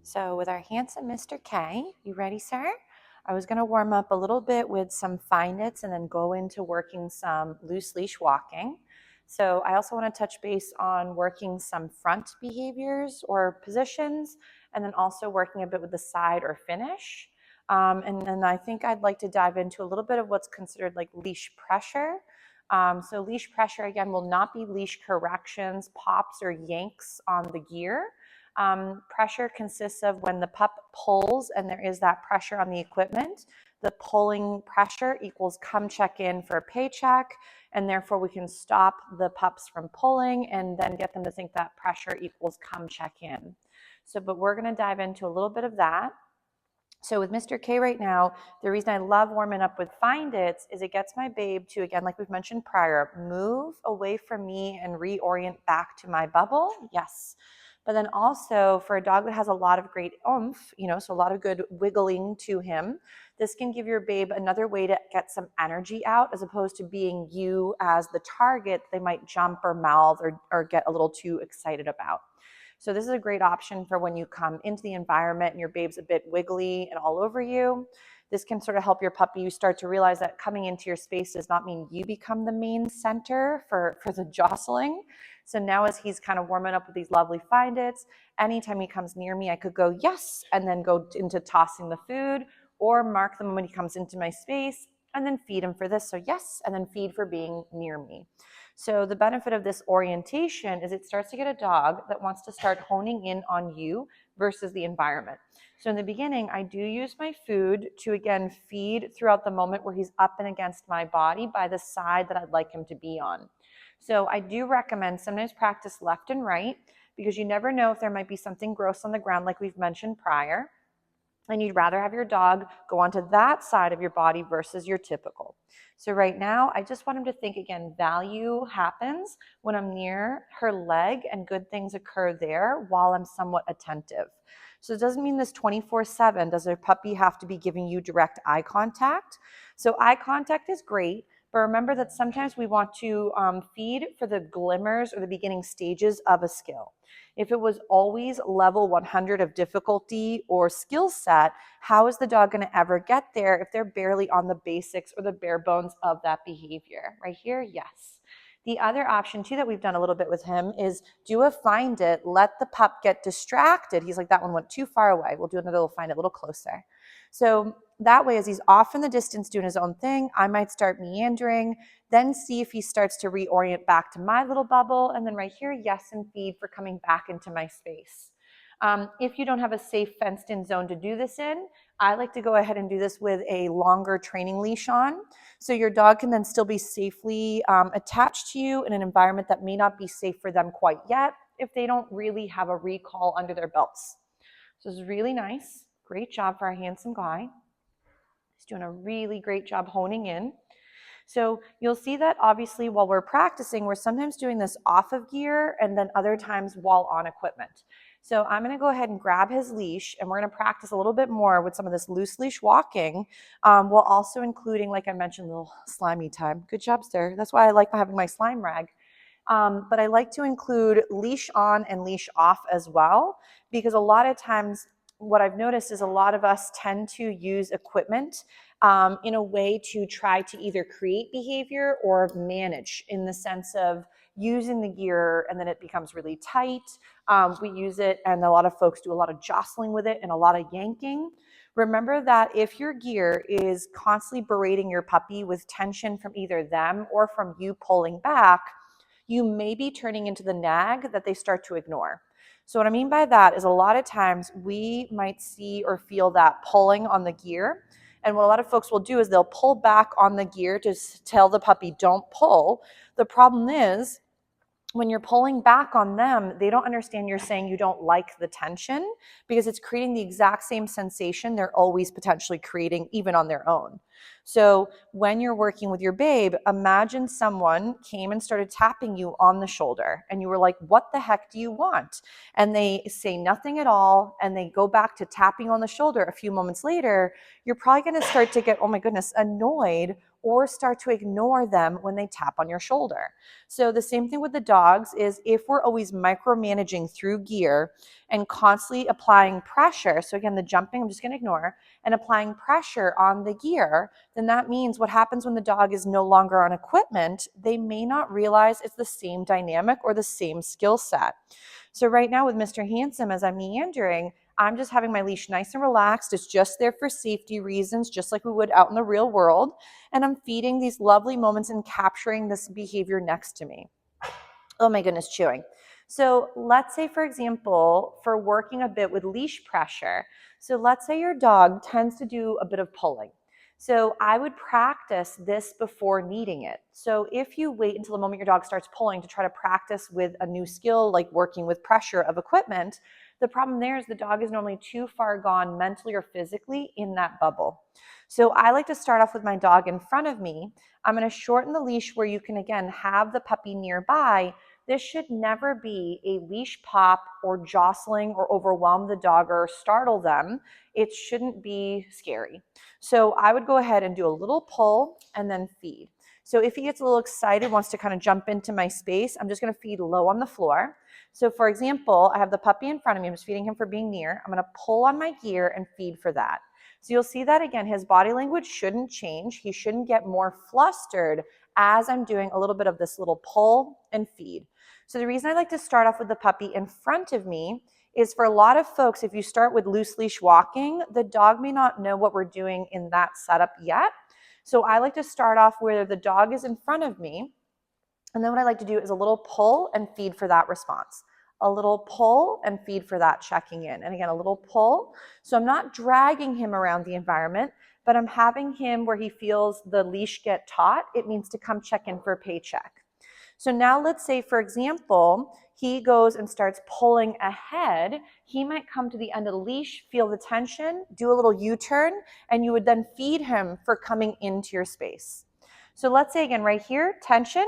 So with our handsome Mr. K, you ready, sir? I was going to warm up a little bit with some find its and then go into working some loose leash walking. So I also want to touch base on working some front behaviors or positions, and then also working a bit with the side or finish. And then I think I'd like to dive into a little bit of what's considered like leash pressure. So leash pressure, again, will not be leash corrections, pops, or yanks on the gear. Pressure consists of when the pup pulls and there is that pressure on the equipment. The pulling pressure equals come check in for a paycheck, and therefore we can stop the pups from pulling and then get them to think that pressure equals come check in. So, but we're going to dive into a little bit of that. So with Mr. K right now, the reason I love warming up with Find Its is it gets my babe to, again, like we've mentioned prior, move away from me and reorient back to my bubble. Yes. But then also for a dog that has a lot of great oomph, so a lot of good wiggling to him, this can give your babe another way to get some energy out as opposed to being you as the target they might jump or mouth or get a little too excited about. So this is a great option for when you come into the environment and your babe's a bit wiggly and all over you. This can sort of help your puppy start to realize that coming into your space does not mean you become the main center for the jostling. So now as he's kind of warming up with these lovely Find Its, anytime he comes near me, I could go yes, and then go into tossing the food, or mark the moment he comes into my space, and then feed him for this. So yes, and then feed for being near me. So the benefit of this orientation is it starts to get a dog that wants to start honing in on you versus the environment. So in the beginning, I do use my food to, again, feed throughout the moment where he's up and against my body by the side that I'd like him to be on. So I do recommend sometimes practice left and right because you never know if there might be something gross on the ground like we've mentioned prior. And you'd rather have your dog go onto that side of your body versus your typical. So right now, I just want him to think again, value happens when I'm near her leg and good things occur there while I'm somewhat attentive. So it doesn't mean this 24/7 does a puppy have to be giving you direct eye contact. So eye contact is great, but remember that sometimes we want to feed for the glimmers or the beginning stages of a skill. If it was always level 100 of difficulty or skill set, how is the dog going to ever get there if they're barely on the basics or the bare bones of that behavior? Right here, yes. The other option too that we've done a little bit with him is do a Find It, let the pup get distracted. He's like, that one went too far away. We'll do another little Find It a little closer. So that way, as he's off in the distance doing his own thing, I might start meandering, then see if he starts to reorient back to my little bubble, and then right here, yes, and feed for coming back into my space. If you don't have a safe fenced-in zone to do this in, I like to go ahead and do this with a longer training leash on, so your dog can then still be safely attached to you in an environment that may not be safe for them quite yet if they don't really have a recall under their belts. So this is really nice. Great job for our handsome guy. He's doing a really great job honing in. So you'll see that obviously while we're practicing, we're sometimes doing this off of gear and then other times while on equipment. So I'm going to go ahead and grab his leash and we're going to practice a little bit more with some of this loose leash walking, while also including, like I mentioned, a little slimy time. Good job, sir. That's why I like having my slime rag. But I like to include leash on and leash off as well, because a lot of times what I've noticed is a lot of us tend to use equipment in a way to try to either create behavior or manage, in the sense of using the gear and then it becomes really tight. We use it and a lot of folks do a lot of jostling with it and a lot of yanking. Remember that if your gear is constantly berating your puppy with tension from either them or from you pulling back, you may be turning into the nag that they start to ignore. So what I mean by that is a lot of times we might see or feel that pulling on the gear. And what a lot of folks will do is they'll pull back on the gear to tell the puppy, don't pull. The problem is when you're pulling back on them, they don't understand you're saying you don't like the tension, because it's creating the exact same sensation they're always potentially creating even on their own. So when you're working with your babe, imagine someone came and started tapping you on the shoulder and you were like, what the heck do you want? And they say nothing at all and they go back to tapping on the shoulder a few moments later. You're probably going to start to get, oh my goodness, annoyed or start to ignore them when they tap on your shoulder. So the same thing with the dogs is if we're always micromanaging through gear and constantly applying pressure, so again, the jumping, I'm just going to ignore, and applying pressure on the gear, then that means what happens when the dog is no longer on equipment, they may not realize it's the same dynamic or the same skill set. So right now with Mr. Handsome, as I'm meandering, I'm just having my leash nice and relaxed. It's just there for safety reasons, just like we would out in the real world. And I'm feeding these lovely moments and capturing this behavior next to me. Oh my goodness, chewing. So let's say, for example, for working a bit with leash pressure. So let's say your dog tends to do a bit of pulling. So I would practice this before needing it. So if you wait until the moment your dog starts pulling to try to practice with a new skill, like working with pressure of equipment, the problem there is the dog is normally too far gone mentally or physically in that bubble. So I like to start off with my dog in front of me. I'm going to shorten the leash where you can, again, have the puppy nearby. This should never be a leash pop or jostling or overwhelm the dog or startle them. It shouldn't be scary. So I would go ahead and do a little pull and then feed. So if he gets a little excited, wants to kind of jump into my space, I'm just going to feed low on the floor. So for example, I have the puppy in front of me. I'm just feeding him for being near. I'm going to pull on my gear and feed for that. So you'll see that again, his body language shouldn't change. He shouldn't get more flustered as I'm doing a little bit of this little pull and feed. So the reason I like to start off with the puppy in front of me is for a lot of folks, if you start with loose leash walking, the dog may not know what we're doing in that setup yet. So I like to start off where the dog is in front of me. And then what I like to do is a little pull and feed for that response. A little pull and feed for that checking in. And again, a little pull. So I'm not dragging him around the environment, but I'm having him where he feels the leash get taut. It means to come check in for a paycheck. So now let's say, for example, he goes and starts pulling ahead. He might come to the end of the leash, feel the tension, do a little U-turn, and you would then feed him for coming into your space. So let's say again, right here, tension,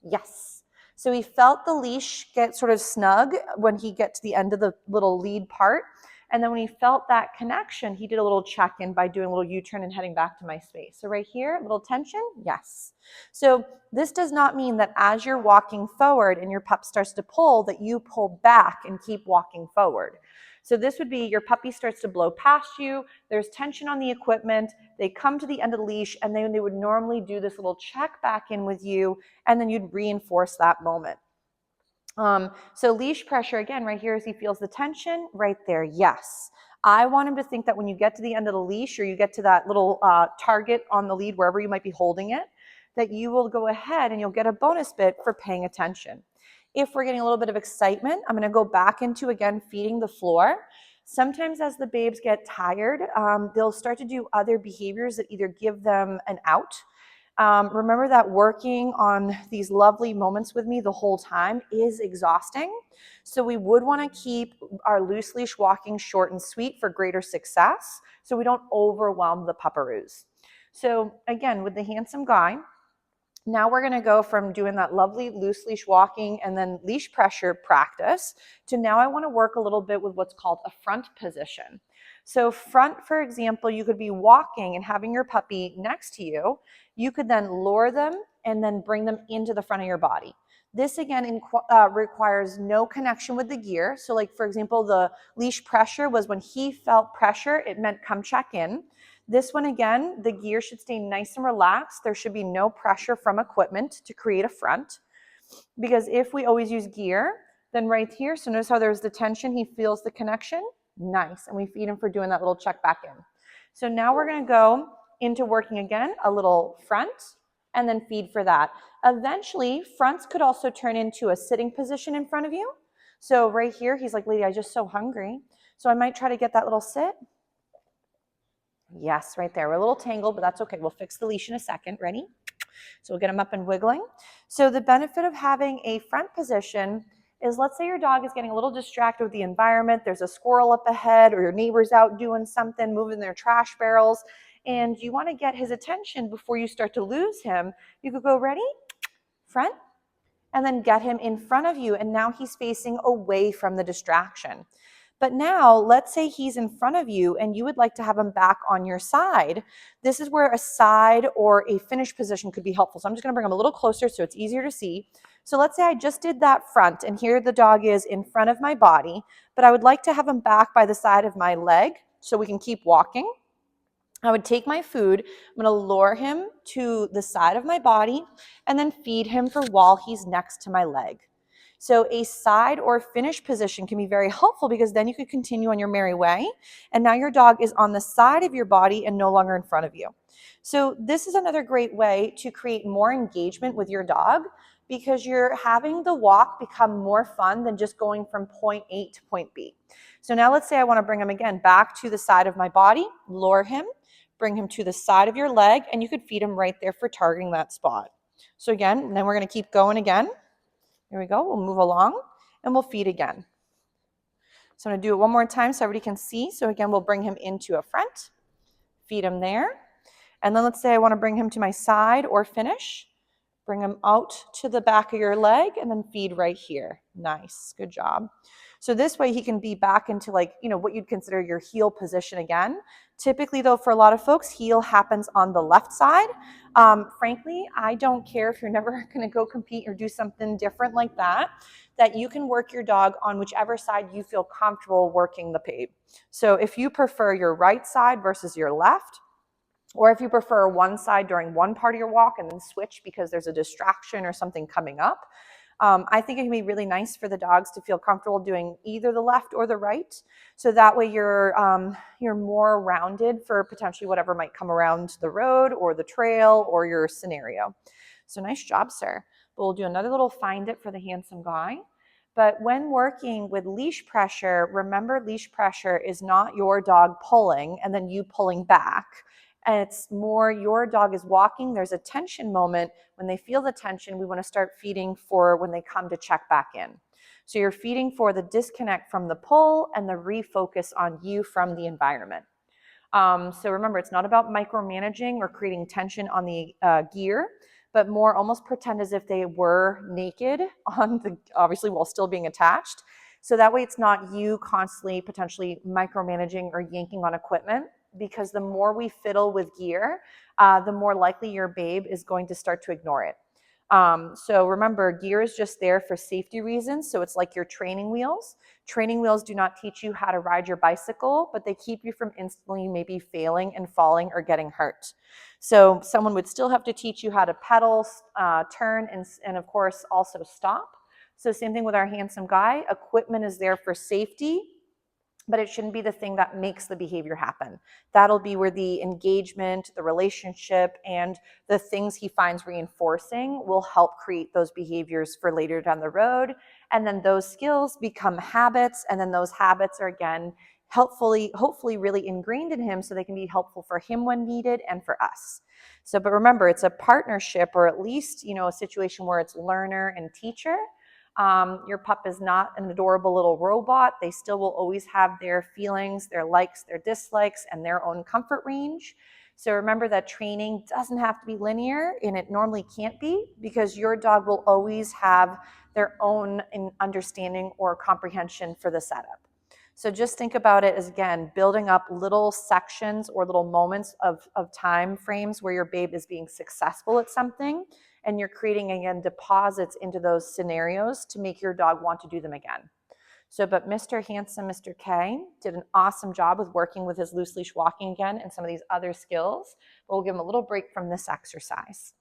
yes. So he felt the leash get sort of snug when he gets to the end of the little lead part. And then when he felt that connection, he did a little check-in by doing a little U-turn and heading back to my space. So right here, a little tension, yes. So this does not mean that as you're walking forward and your pup starts to pull, that you pull back and keep walking forward. So this would be your puppy starts to blow past you, there's tension on the equipment, they come to the end of the leash, and then they would normally do this little check back in with you, and then you'd reinforce that moment. So leash pressure, again, right here as he feels the tension, right there, yes. I want him to think that when you get to the end of the leash or you get to that little target on the lead, wherever you might be holding it, that you will go ahead and you'll get a bonus bit for paying attention. If we're getting a little bit of excitement, I'm going to go back into, again, feeding the floor. Sometimes as the babes get tired, they'll start to do other behaviors that either give them an out. Remember that working on these lovely moments with me the whole time is exhausting. So we would want to keep our loose leash walking short and sweet for greater success so we don't overwhelm the pupperoos. So again, with the handsome guy, now we're going to go from doing that lovely loose leash walking and then leash pressure practice to now I want to work a little bit with what's called a front position. So front, for example, you could be walking and having your puppy next to you. You could then lure them and then bring them into the front of your body. This again requires no connection with the gear. So like, for example, the leash pressure was when he felt pressure, it meant come check in. This one, again, the gear should stay nice and relaxed. There should be no pressure from equipment to create a front. Because if we always use gear, then right here, so notice how there's the tension, he feels the connection, nice. And we feed him for doing that little check back in. So now we're gonna go into working again, a little front, and then feed for that. Eventually, fronts could also turn into a sitting position in front of you. So right here, he's like, lady, I'm just so hungry. So I might try to get that little sit. Yes, right there. We're a little tangled, but that's okay. We'll fix the leash in a second. Ready? So we'll get them up and wiggling. So the benefit of having a front position is, let's say your dog is getting a little distracted with the environment. There's a squirrel up ahead, or your neighbor's out doing something, moving their trash barrels, and you want to get his attention before you start to lose him. You could go, ready? Front, and then get him in front of you, and now he's facing away from the distraction. But now let's say he's in front of you and you would like to have him back on your side. This is where a side or a finish position could be helpful. So I'm just going to bring him a little closer so it's easier to see. So let's say I just did that front, and here the dog is in front of my body, but I would like to have him back by the side of my leg so we can keep walking. I would take my food, I'm going to lure him to the side of my body and then feed him for while he's next to my leg. So a side or finish position can be very helpful because then you could continue on your merry way, and now your dog is on the side of your body and no longer in front of you. So this is another great way to create more engagement with your dog because you're having the walk become more fun than just going from point A to point B. So now let's say I want to bring him again back to the side of my body, lure him, bring him to the side of your leg, and you could feed him right there for targeting that spot. So again, then we're going to keep going again. Here we go. We'll move along and we'll feed again. So I'm going to do it one more time so everybody can see. So again, we'll bring him into a front, feed him there. And then let's say I want to bring him to my side or finish. Bring him out to the back of your leg and then feed right here. Nice. Good job. So this way he can be back into what you'd consider your heel position again. Typically though, for a lot of folks, heel happens on the left side. Frankly, I don't care if you're never going to go compete or do something different like that you can work your dog on whichever side you feel comfortable working the babe. So if you prefer your right side versus your left, or if you prefer one side during one part of your walk and then switch because there's a distraction or something coming up, I think it can be really nice for the dogs to feel comfortable doing either the left or the right. So that way you're more rounded for potentially whatever might come around the road or the trail or your scenario. So nice job, sir. We'll do another little find it for the handsome guy. But when working with leash pressure, remember leash pressure is not your dog pulling and then you pulling back. And it's more your dog is walking. There's a tension moment. When they feel the tension, we want to start feeding for when they come to check back in. So you're feeding for the disconnect from the pull and the refocus on you from the environment. So remember, it's not about micromanaging or creating tension on the gear, but more almost pretend as if they were naked on the, obviously while still being attached. So that way it's not you constantly potentially micromanaging or yanking on equipment, because the more we fiddle with gear, the more likely your babe is going to start to ignore it. So remember, gear is just there for safety reasons. So it's like your training wheels. Training wheels do not teach you how to ride your bicycle, but they keep you from instantly maybe failing and falling or getting hurt. So someone would still have to teach you how to pedal, turn, and of course also stop. So same thing with our handsome guy. Equipment is there for safety, but it shouldn't be the thing that makes the behavior happen. That'll be where the engagement, the relationship, and the things he finds reinforcing will help create those behaviors for later down the road. And then those skills become habits, and then those habits are again hopefully really ingrained in him so they can be helpful for him when needed and for us. So, but remember, it's a partnership, or at least, a situation where it's learner and teacher. Your pup is not an adorable little robot. They still will always have their feelings, their likes, their dislikes, and their own comfort range. So remember that training doesn't have to be linear, and it normally can't be, because your dog will always have their own understanding or comprehension for the setup. So just think about it as, again, building up little sections or little moments of time frames where your babe is being successful at something, and you're creating, again, deposits into those scenarios to make your dog want to do them again. So, but Mr. Handsome, Mr. K, did an awesome job with working with his loose leash walking again and some of these other skills, but we'll give him a little break from this exercise.